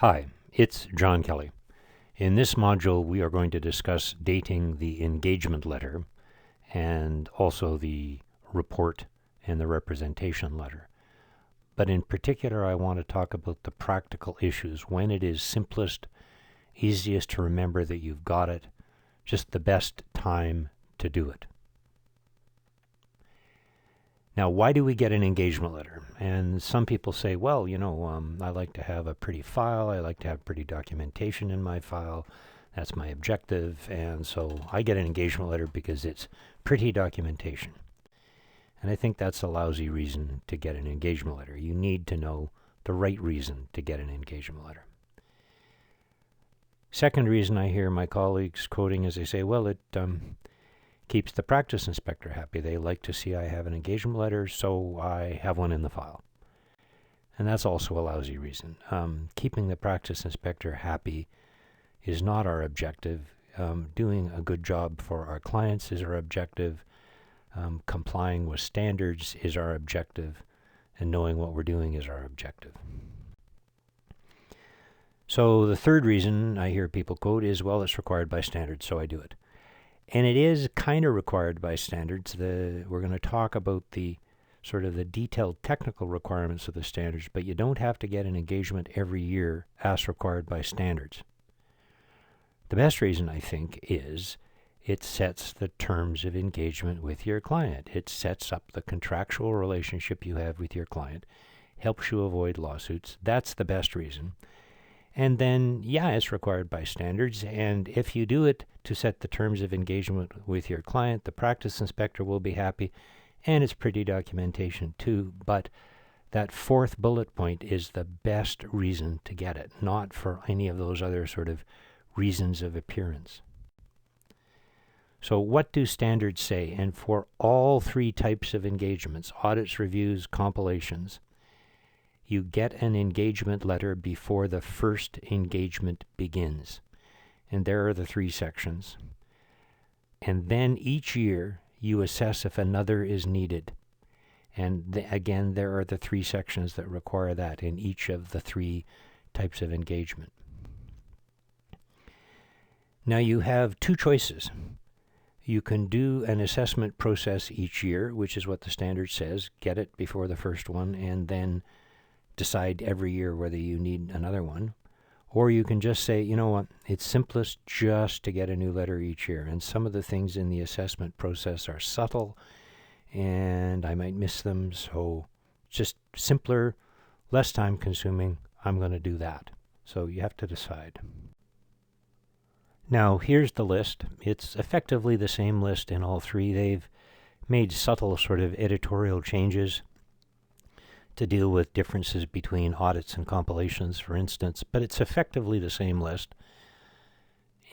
Hi, it's John Kelly. In this module, we are going to discuss dating the engagement letter and also the report and the representation letter. But in particular, I want to talk about the practical issues, when it is simplest, easiest to remember that you've got it, just the best time to do it. Now, why do we get an engagement letter? And some people say, well, I like to have a pretty file. I like to have pretty documentation in my file. That's my objective. And so I get an engagement letter because it's pretty documentation. And I think that's a lousy reason to get an engagement letter. You need to know the right reason to get an engagement letter. Second reason I hear my colleagues quoting is they say, well, it keeps the practice inspector happy. They like to see I have an engagement letter, so I have one in the file. And that's also a lousy reason. Keeping the practice inspector happy is not our objective. Doing a good job for our clients is our objective. Complying with standards is our objective. And knowing what we're doing is our objective. So the third reason I hear people quote is, well, it's required by standards, so I do it. And it is kind of required by standards. We're going to talk about the sort of the detailed technical requirements of the standards, but you don't have to get an engagement every year as required by standards. The best reason, I think, is it sets the terms of engagement with your client. It sets up the contractual relationship you have with your client, helps you avoid lawsuits. That's the best reason. And then, it's required by standards. And if you do it to set the terms of engagement with your client, the practice inspector will be happy. And it's pretty documentation too. But that fourth bullet point is the best reason to get it, not for any of those other sort of reasons of appearance. So what do standards say? And for all three types of engagements, audits, reviews, compilations, you get an engagement letter before the first engagement begins. And there are the three sections. And then each year you assess if another is needed. And again, there are the three sections that require that in each of the three types of engagement. Now you have two choices. You can do an assessment process each year, which is what the standard says. Get it before the first one and then decide every year whether you need another one. Or you can just say, it's simplest just to get a new letter each year. And some of the things in the assessment process are subtle and I might miss them. So just simpler, less time consuming. I'm going to do that. So you have to decide. Now here's the list. It's effectively the same list in all three. They've made subtle sort of editorial changes to deal with differences between audits and compilations, for instance, but it's effectively the same list.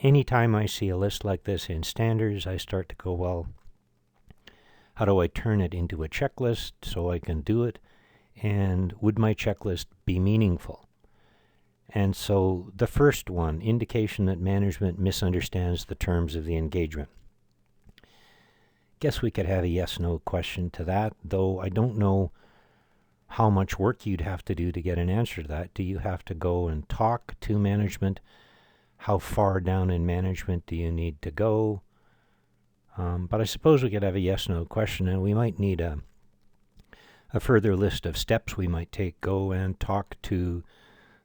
Anytime I see a list like this in standards, I start to go, well, how do I turn it into a checklist so I can do it? And would my checklist be meaningful? And so the first one, indication that management misunderstands the terms of the engagement. Guess we could have a yes-no question to that, though I don't know how much work you'd have to do to get an answer to that. Do you have to go and talk to management? How far down in management do you need to go? But I suppose we could have a yes-no question, and we might need a further list of steps we might take. Go and talk to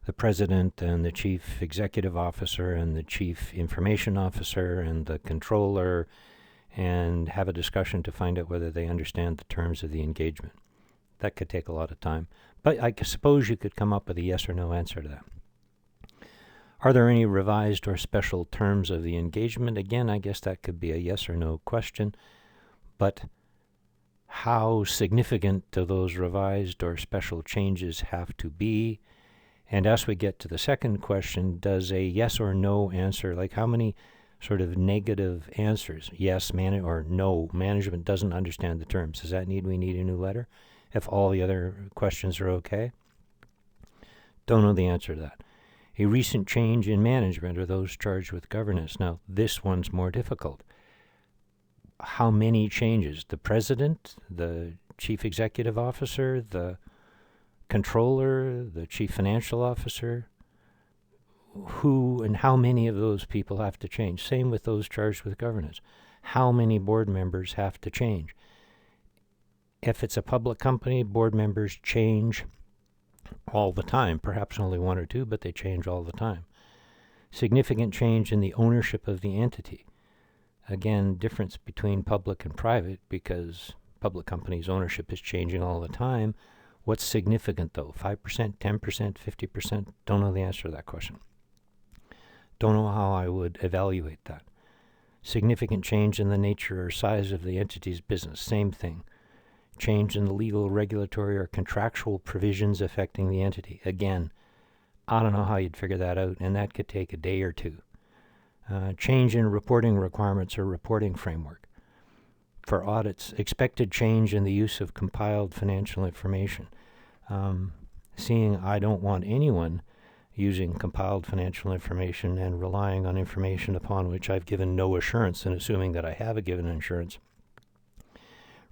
the president and the chief executive officer and the chief information officer and the controller and have a discussion to find out whether they understand the terms of the engagement. That could take a lot of time. But I suppose you could come up with a yes or no answer to that. Are there any revised or special terms of the engagement? Again, I guess that could be a yes or no question. But how significant do those revised or special changes have to be? And as we get to the second question, does a yes or no answer, like how many sort of negative answers, yes, or no, management doesn't understand the terms, does that mean we need a new letter? If all the other questions are okay? Don't know the answer to that. A recent change in management or those charged with governance. Now, this one's more difficult. How many changes? The president, the chief executive officer, the controller, the chief financial officer, who and how many of those people have to change. Same with those charged with governance. How many board members have to change? If it's a public company, board members change all the time. Perhaps only one or two, but they change all the time. Significant change in the ownership of the entity. Again, difference between public and private, because public companies' ownership is changing all the time. What's significant, though? 5%, 10%, 50%? Don't know the answer to that question. Don't know how I would evaluate that. Significant change in the nature or size of the entity's business. Same thing. Change in the legal, regulatory, or contractual provisions affecting the entity. Again, I don't know how you'd figure that out, and that could take a day or two. Change in reporting requirements or reporting framework. For audits, expected change in the use of compiled financial information. Seeing I don't want anyone using compiled financial information and relying on information upon which I've given no assurance, and assuming that I have a given assurance.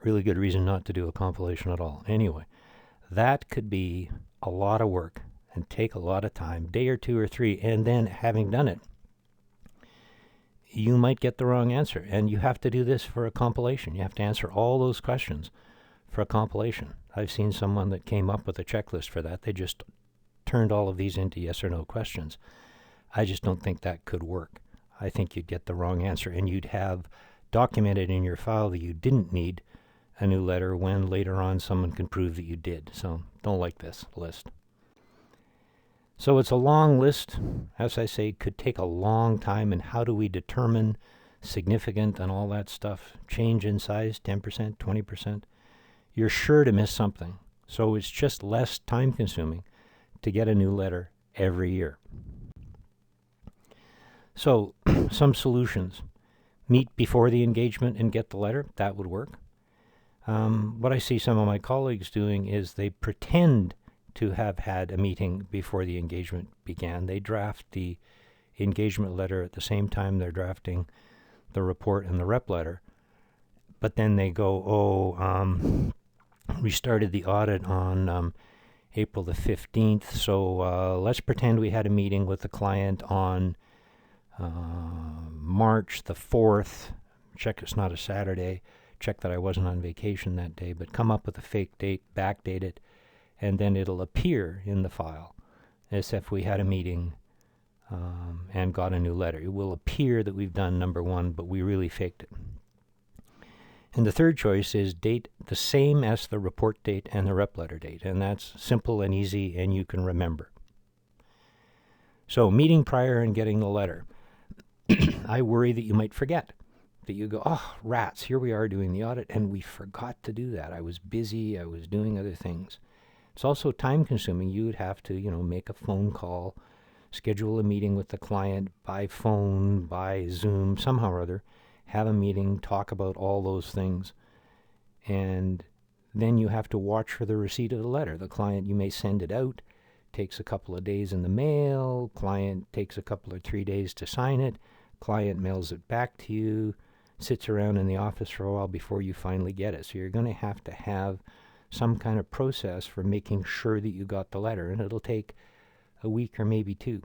Really good reason not to do a compilation at all. Anyway, that could be a lot of work and take a lot of time, day or two or three, and then having done it, you might get the wrong answer, and you have to do this for a compilation. You have to answer all those questions for a compilation. I've seen someone that came up with a checklist for that. They just turned all of these into yes or no questions. I just don't think that could work. I think you'd get the wrong answer, and you'd have documented in your file that you didn't need a new letter when later on someone can prove that you did. So don't like this list. So it's a long list. As I say, could take a long time. And how do we determine significant and all that stuff? Change in size, 10%, 20%. You're sure to miss something. So it's just less time consuming to get a new letter every year. So some solutions. Meet before the engagement and get the letter. That would work. What I see some of my colleagues doing is they pretend to have had a meeting before the engagement began. They draft the engagement letter at the same time they're drafting the report and the rep letter. But then they go, we started the audit on April the 15th, so let's pretend we had a meeting with the client on March the 4th. Check it's not a Saturday. Check that I wasn't on vacation that day, but come up with a fake date, backdate it, and then it'll appear in the file as if we had a meeting and got a new letter. It will appear that we've done number one, but we really faked it. And the third choice is date the same as the report date and the rep letter date, and that's simple and easy, and you can remember. So meeting prior and getting the letter. I worry that you might forget. That you go, oh, rats, here we are doing the audit, and we forgot to do that. I was busy, I was doing other things. It's also time consuming. You would have to, make a phone call, schedule a meeting with the client by phone, by Zoom, somehow or other, have a meeting, talk about all those things, and then you have to watch for the receipt of the letter. The client, you may send it out, takes a couple of days in the mail, client takes a couple or 3 days to sign it, client mails it back to you, sits around in the office for a while before you finally get it. So you're going to have some kind of process for making sure that you got the letter, and it'll take a week or maybe two.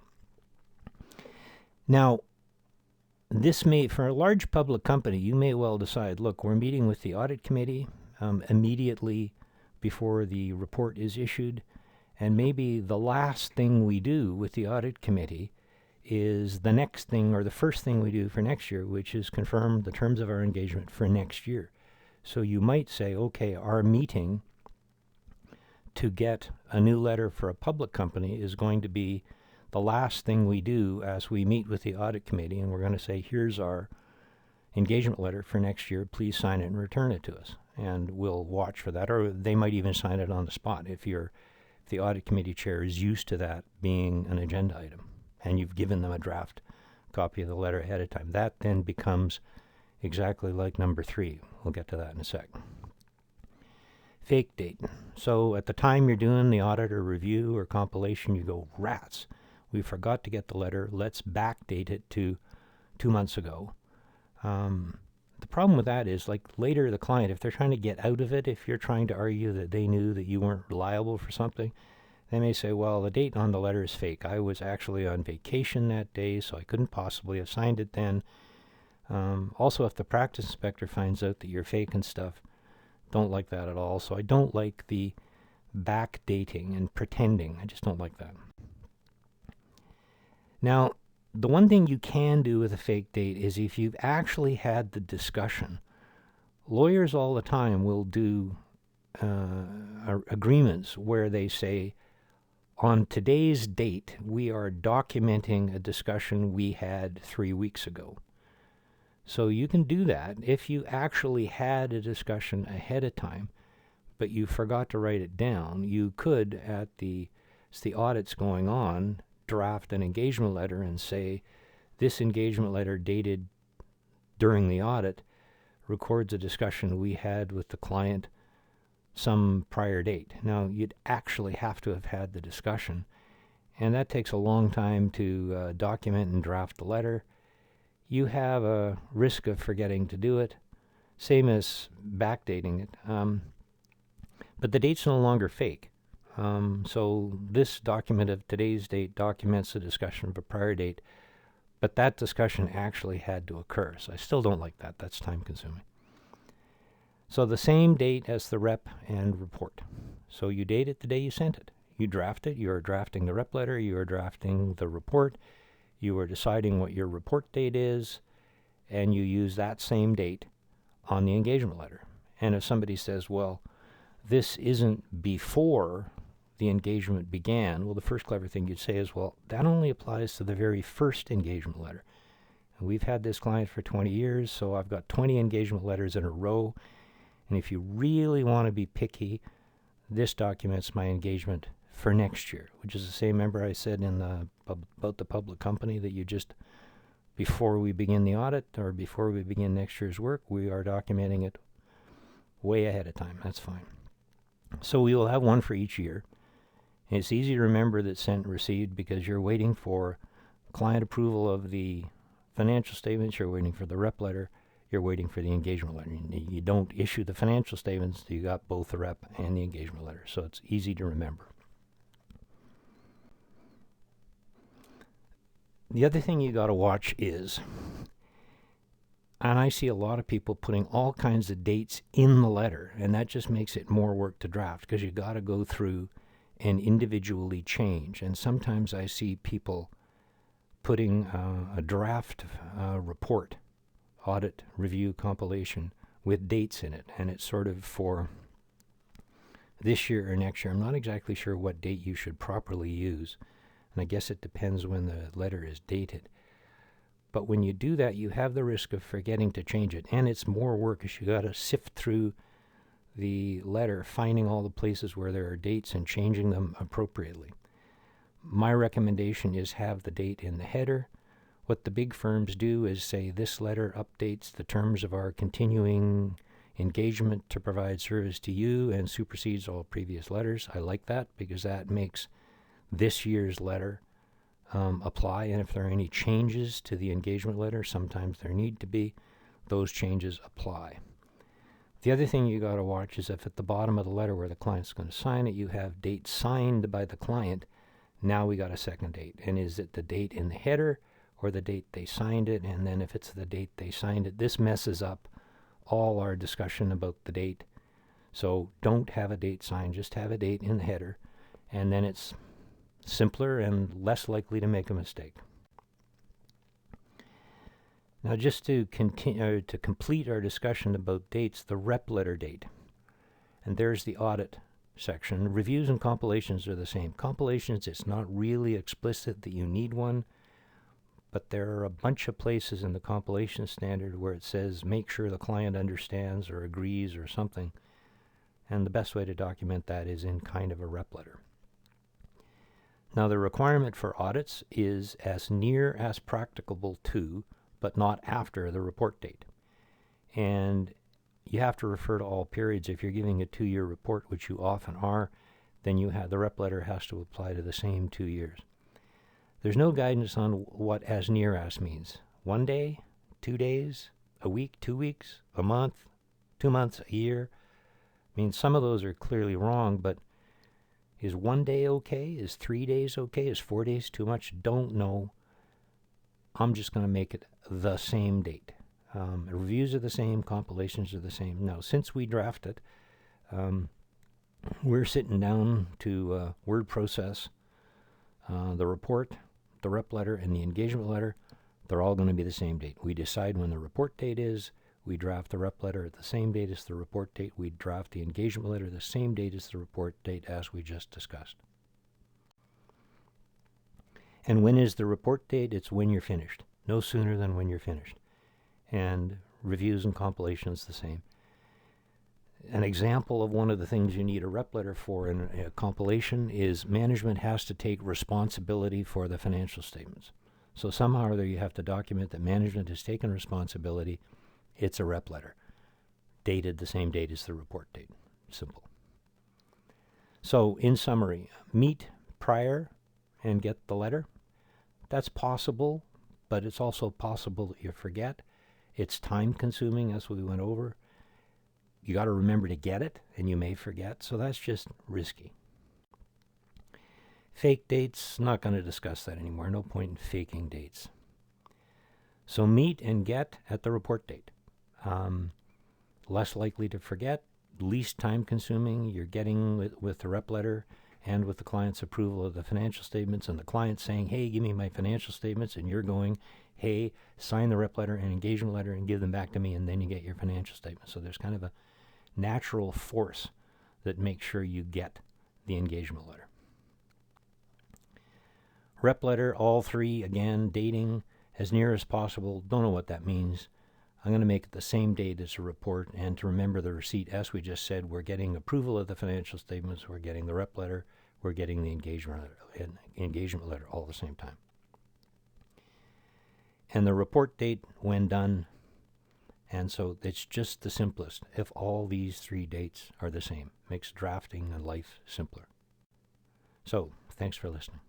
Now, this may, for a large public company, you may well decide, look, we're meeting with the audit committee immediately before the report is issued, and maybe the last thing we do with the audit committee is the next thing or the first thing we do for next year, which is confirm the terms of our engagement for next year. So you might say, okay, our meeting to get a new letter for a public company is going to be the last thing we do as we meet with the audit committee, and we're going to say, here's our engagement letter for next year, please sign it and return it to us. And we'll watch for that, or they might even sign it on the spot if the audit committee chair is used to that being an agenda item, and you've given them a draft copy of the letter ahead of time. That then becomes exactly like number 3. We'll get to that in a sec. Fake date. So at the time you're doing the audit or review or compilation, you go, rats, we forgot to get the letter. Let's backdate it to 2 months ago. The problem with that is, like, later the client, if they're trying to get out of it, if you're trying to argue that they knew that you weren't reliable for something, They may say, well, the date on the letter is fake. I was actually on vacation that day, so I couldn't possibly have signed it then. Also, if the practice inspector finds out that you're fake and stuff, don't like that at all. So I don't like the backdating and pretending. I just don't like that. Now, the one thing you can do with a fake date is if you've actually had the discussion. Lawyers all the time will do agreements where they say, on today's date, we are documenting a discussion we had 3 weeks ago. So you can do that if you actually had a discussion ahead of time, but you forgot to write it down. You could, as the audit's going on, draft an engagement letter and say, this engagement letter dated during the audit records a discussion we had with the client some prior date. Now, you'd actually have to have had the discussion, and that takes a long time to document and draft the letter. You have a risk of forgetting to do it, same as backdating it. But the date's no longer fake. So this document of today's date documents the discussion of a prior date, but that discussion actually had to occur. So I still don't like that. That's time consuming. So the same date as the rep and report. So you date it the day you sent it. You draft it. You're drafting the rep letter. You are drafting the report. You are deciding what your report date is, and you use that same date on the engagement letter. And if somebody says, well, this isn't before the engagement began, well, the first clever thing you'd say is, well, that only applies to the very first engagement letter. And we've had this client for 20 years, so I've got 20 engagement letters in a row. And if you really want to be picky, this documents my engagement for next year, which is the same. Remember I said about the public company that you just, before we begin the audit or before we begin next year's work, we are documenting it way ahead of time. That's fine. So we will have one for each year. And it's easy to remember that sent and received because you're waiting for client approval of the financial statements, you're waiting for the rep letter, you're waiting for the engagement letter. You don't issue the financial statements, you got both the rep and the engagement letter. So it's easy to remember. The other thing you got to watch is, and I see a lot of people putting all kinds of dates in the letter, and that just makes it more work to draft because you got to go through and individually change. And sometimes I see people putting a draft report, audit, review, compilation with dates in it, and it's sort of for this year or next year. I'm not exactly sure what date you should properly use, and I guess it depends when the letter is dated. But when you do that, you have the risk of forgetting to change it, and it's more work because you got to sift through the letter, finding all the places where there are dates and changing them appropriately. My recommendation is have the date in the header. What the big firms do is say this letter updates the terms of our continuing engagement to provide service to you and supersedes all previous letters. I like that because that makes this year's letter apply, and if there are any changes to the engagement letter, sometimes there need to be, those changes apply. The other thing you got to watch is if at the bottom of the letter where the client's going to sign it, you have date signed by the client, now we got a second date. And is it the date in the header or the date they signed it? And then if it's the date they signed it, this messes up all our discussion about the date. So don't have a date signed, just have a date in the header, and then it's simpler and less likely to make a mistake. Now, just to continue to complete our discussion about dates, the rep letter date, and there's the audit section. Reviews and compilations are the same. Compilations, it's not really explicit that you need one, but there are a bunch of places in the compilation standard where it says make sure the client understands or agrees or something, and the best way to document that is in kind of a rep letter. Now, the requirement for audits is as near as practicable to, but not after the report date. And you have to refer to all periods. If you're giving a 2-year report, which you often are, then you have the rep letter has to apply to the same 2 years. There's no guidance on what as near as means. 1 day, 2 days, a week, 2 weeks, a month, 2 months, a year. I mean, some of those are clearly wrong, but Is 1 day okay? Is 3 days okay? Is 4 days too much? Don't know. I'm just going to make it the same date. Reviews are the same, compilations are the same. Now, since we drafted, we're sitting down to word process the report, the rep letter, and the engagement letter. They're all going to be the same date. We decide when the report date is. We draft the rep letter at the same date as the report date. We draft the engagement letter the same date as the report date, as we just discussed. And when is the report date? It's when you're finished. No sooner than when you're finished. And reviews and compilations the same. An example of one of the things you need a rep letter for in a compilation is management has to take responsibility for the financial statements. So somehow or other you have to document that management has taken responsibility. It's a rep letter, dated the same date as the report date. Simple. So in summary, meet prior and get the letter. That's possible, but it's also possible that you forget. It's time consuming, as we went over. You got to remember to get it, and you may forget, so that's just risky. Fake dates, not going to discuss that anymore. No point in faking dates. So meet and get at the report date. Less likely to forget, least time consuming. You're getting with the rep letter and with the client's approval of the financial statements, and the client saying, hey, give me my financial statements, and you're going, hey, sign the rep letter and engagement letter and give them back to me, and then you get your financial statements. So there's kind of a natural force that makes sure you get the engagement letter. Rep letter, all three, again, dating as near as possible. Don't know what that means. I'm going to make it the same date as the report, and to remember the receipt, as we just said, we're getting approval of the financial statements, we're getting the rep letter, we're getting the engagement letter all at the same time. And the report date when done, and so it's just the simplest if all these three dates are the same. Makes drafting and life simpler. So, thanks for listening.